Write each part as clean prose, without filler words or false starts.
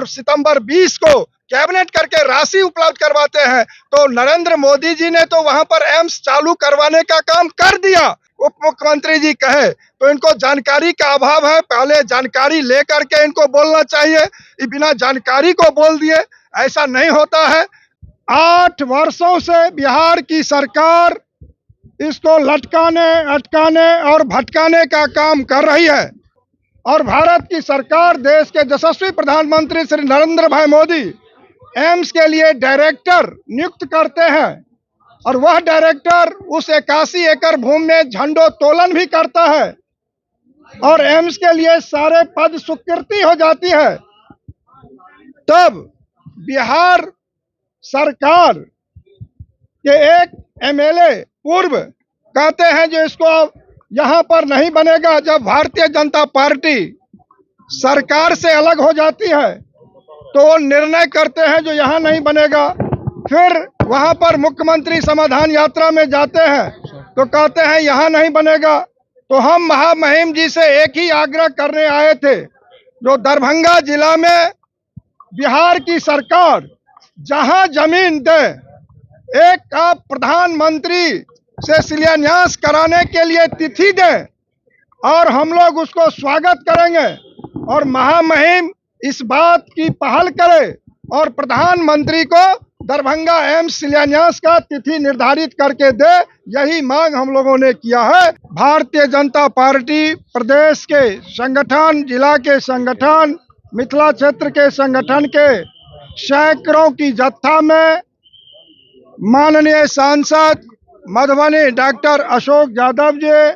और सितंबर 20 को कैबिनेट करके राशि उपलब्ध करवाते हैं, तो नरेंद्र मोदी जी ने तो वहां पर एम्स चालू करवाने का काम कर दिया। उप मुख्यमंत्री जी कहे तो इनको जानकारी का अभाव है, पहले जानकारी लेकर के इनको बोलना चाहिए। ये बिना जानकारी को बोल दिए, ऐसा नहीं होता है। 8 वर्षों से बिहार की सरकार इसको लटकाने, अटकाने और भटकाने का काम कर रही है और भारत की सरकार, देश के यशस्वी प्रधानमंत्री श्री नरेंद्र भाई मोदी एम्स के लिए डायरेक्टर नियुक्त करते हैं और वह डायरेक्टर उस 81 एकड़ भूमि में झंडोत्तोलन भी करता है और एम्स के लिए सारे पद स्वीकृति हो जाती है। तब बिहार सरकार के एक एमएलए पूर्व कहते हैं जो इसको यहाँ पर नहीं बनेगा। जब भारतीय जनता पार्टी सरकार से अलग हो जाती है तो वो निर्णय करते हैं जो यहाँ नहीं बनेगा। फिर वहाँ पर मुख्यमंत्री समाधान यात्रा में जाते हैं तो कहते हैं यहाँ नहीं बनेगा। तो हम महामहिम जी से एक ही आग्रह करने आए थे, जो दरभंगा जिला में बिहार की सरकार जहाँ जमीन दे, एक आप प्रधानमंत्री से शिलान्यास कराने के लिए तिथि दें और हम लोग उसको स्वागत करेंगे और महामहिम इस बात की पहल करे और प्रधानमंत्री को दरभंगा एम्स शिलान्यास का तिथि निर्धारित करके दे। यही मांग हम लोगों ने किया है। भारतीय जनता पार्टी प्रदेश के संगठन, जिला के संगठन, मिथिला क्षेत्र के संगठन के सैकड़ों की जत्था में माननीय सांसद मधुबनी डॉक्टर अशोक यादव जी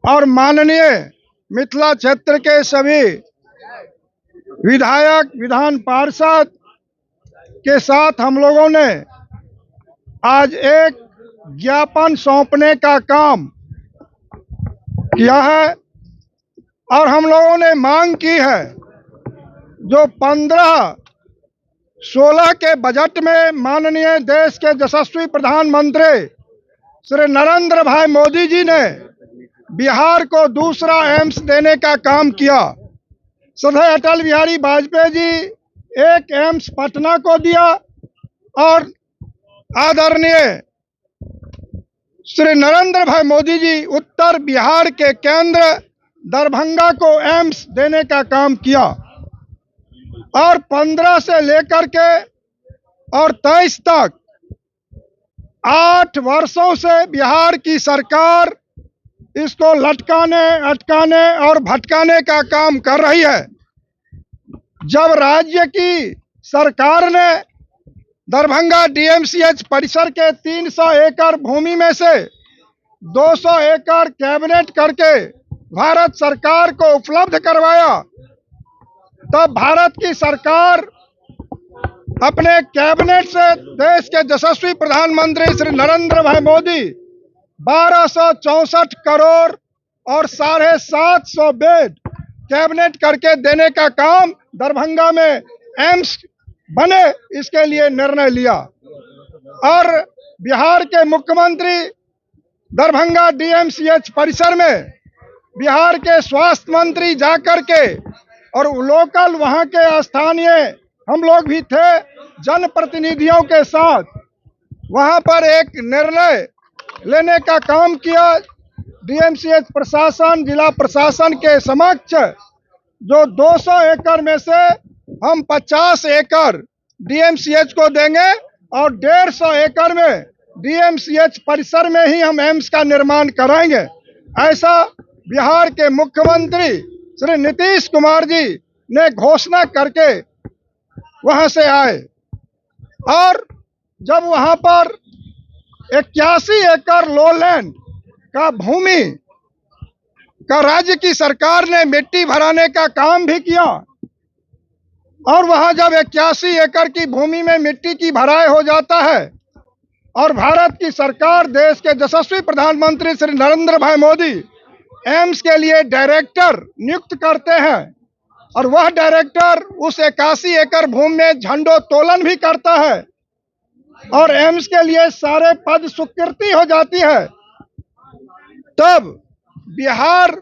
और माननीय मिथिला क्षेत्र के सभी विधायक, विधान पार्षद के साथ हम लोगों ने आज एक ज्ञापन सौंपने का काम किया है और हम लोगों ने मांग की है जो 15-16 के बजट में माननीय देश के यशस्वी प्रधानमंत्री श्री नरेंद्र भाई मोदी जी ने बिहार को दूसरा एम्स देने का काम किया। सदैव अटल बिहारी वाजपेयी जी एक एम्स पटना को दिया और आदरणीय श्री नरेंद्र भाई मोदी जी उत्तर बिहार के केंद्र दरभंगा को एम्स देने का काम किया और 15 से लेकर के और 23 तक 8 वर्षों से बिहार की सरकार इसको लटकाने, अटकाने और भटकाने का काम कर रही है। जब राज्य की सरकार ने दरभंगा डीएमसीएच परिसर के 300 एकड़ भूमि में से 200 एकड़ कैबिनेट करके भारत सरकार को उपलब्ध करवाया, तब भारत की सरकार अपने कैबिनेट से देश के यशस्वी प्रधानमंत्री श्री नरेंद्र भाई मोदी 1264 करोड़ और 750 बेड कैबिनेट करके देने का काम, दरभंगा में एम्स बने इसके लिए निर्णय लिया और बिहार के मुख्यमंत्री दरभंगा डीएमसीएच परिसर में बिहार के स्वास्थ्य मंत्री जाकर के और लोकल वहां के स्थानीय हम लोग भी थे जनप्रतिनिधियों के साथ वहां पर एक निर्णय लेने का काम किया। डीएमसीएच प्रशासन, जिला प्रशासन के समक्ष जो 200 एकड़ में से हम 50 एकड़ डीएमसीएच को देंगे और 150 एकड़ में डीएमसीएच परिसर में ही हम एम्स का निर्माण कराएंगे। ऐसा बिहार के मुख्यमंत्री श्री नीतीश कुमार जी ने घोषणा करके वहां से आए और जब वहां पर 81 एकड़ लोलैंड का भूमि का राज्य की सरकार ने मिट्टी भराने का काम भी किया और वहां जब 81 एकड़ की भूमि में मिट्टी की भराई हो जाता है और भारत की सरकार, देश के यशस्वी प्रधानमंत्री श्री नरेंद्र भाई मोदी एम्स के लिए डायरेक्टर नियुक्त करते हैं और वह डायरेक्टर उस 81 एकड़ भूमि में झंडोत्तोलन भी करता है और एम्स के लिए सारे पद स्वीकृति हो जाती है, तब बिहार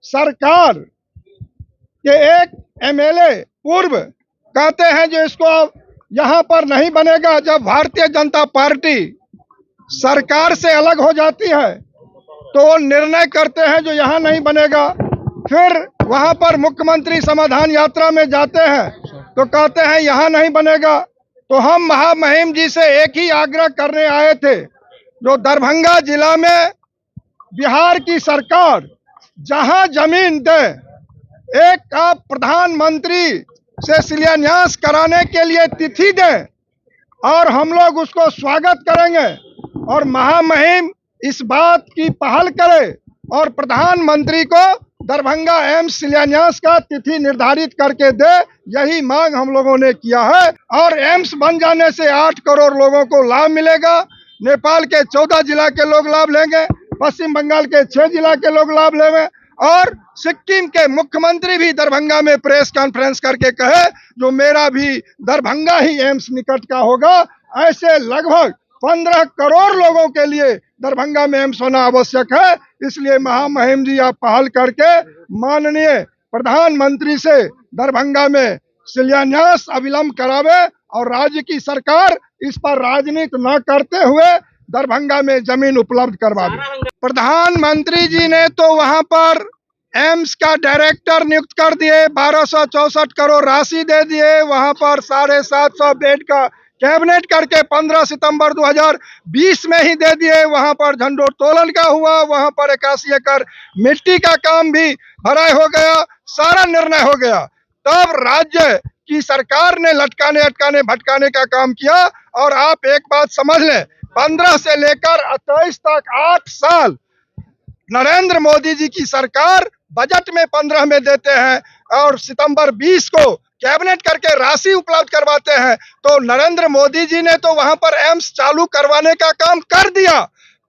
सरकार के एक एमएलए पूर्व कहते हैं जो इसको यहाँ पर नहीं बनेगा। जब भारतीय जनता पार्टी सरकार से अलग हो जाती है तो वो निर्णय करते हैं जो यहाँ नहीं बनेगा। फिर वहां पर मुख्यमंत्री समाधान यात्रा में जाते हैं तो कहते हैं यहाँ नहीं बनेगा। तो हम महामहिम जी से एक ही आग्रह करने आए थे, जो दरभंगा जिला में बिहार की सरकार जहां जमीन दे, एक आप प्रधानमंत्री से शिलान्यास कराने के लिए तिथि दें और हम लोग उसको स्वागत करेंगे। और महामहिम इस बात की पहल करे और प्रधानमंत्री को दरभंगा एम्स शिलान्यास का तिथि निर्धारित करके दे। यही मांग हम लोगों ने किया है। और एम्स बन जाने से 8 करोड़ लोगों को लाभ मिलेगा। नेपाल के 14 जिला के लोग लाभ लेंगे, पश्चिम बंगाल के 6 जिला के लोग लाभ लेंगे और सिक्किम के मुख्यमंत्री भी दरभंगा में प्रेस कॉन्फ्रेंस करके कहे जो मेरा भी दरभंगा ही एम्स निकट का होगा। ऐसे लगभग 15 करोड़ लोगों के लिए दरभंगा में एम्स होना आवश्यक है। इसलिए महामहिम जी आप पहल करके माननीय प्रधानमंत्री से दरभंगा में शिलान्यास अविलंब करावे और राज्य की सरकार इस पर राजनीति न करते हुए दरभंगा में जमीन उपलब्ध करवा दे। प्रधानमंत्री जी ने तो वहां पर एम्स का डायरेक्टर नियुक्त कर दिए, 1264 करोड़ राशि दे दिए, वहां पर 750 बेड का कैबिनेट करके 15 सितंबर 2020 में ही दे दिए। वहां पर झंडोत्तोलन का हुआ, वहां पर 81 एकड़ मिट्टी का काम भी भराई हो गया, सारा निर्णय हो गया। तब राज्य की सरकार ने लटकाने अटकाने भटकाने का काम किया। और आप एक बात समझ लें, 15 से लेकर 28 तक 8 साल नरेंद्र मोदी जी की सरकार बजट में 15 में देते हैं और सितंबर 20 को कैबिनेट करके राशि उपलब्ध करवाते हैं। तो नरेंद्र मोदी जी ने तो वहां पर एम्स चालू करवाने का काम कर दिया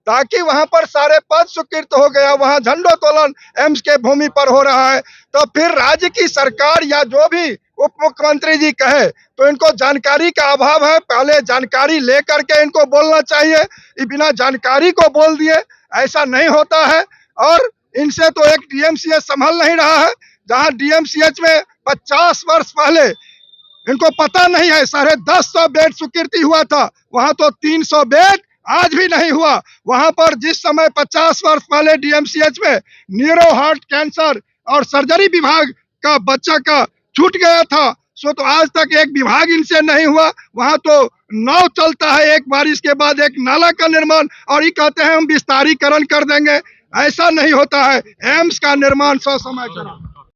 ताकि वहां पर सारे पद स्वीकृत हो गया, वहां झंडोत्तोलन एम्स के भूमि पर हो रहा है। तो फिर राज्य की सरकार या जो भी उप मुख्यमंत्री जी कहे तो इनको जानकारी का अभाव है। पहले जानकारी लेकर के इनको बोलना चाहिए, बिना जानकारी को बोल दिए ऐसा नहीं होता है। और इनसे तो एक डीएमसीएच संभल नहीं रहा है, जहां डीएमसीएच में 50 वर्ष पहले इनको पता नहीं है 1050 बेड स्वीकृति हुआ था, वहां तो 300 बेड आज भी नहीं हुआ। वहां पर जिस समय 50 वर्ष पहले डीएमसीएच में न्यूरो हार्ट कैंसर और सर्जरी विभाग का बच्चा का छूट गया था, सो तो आज तक एक विभाग इनसे नहीं हुआ। वहां तो नाव चलता है, एक बारिश के बाद एक नाला का निर्माण, और ये कहते हैं हम विस्तारीकरण कर देंगे। ऐसा नहीं होता है, एम्स का निर्माण ससमय करा।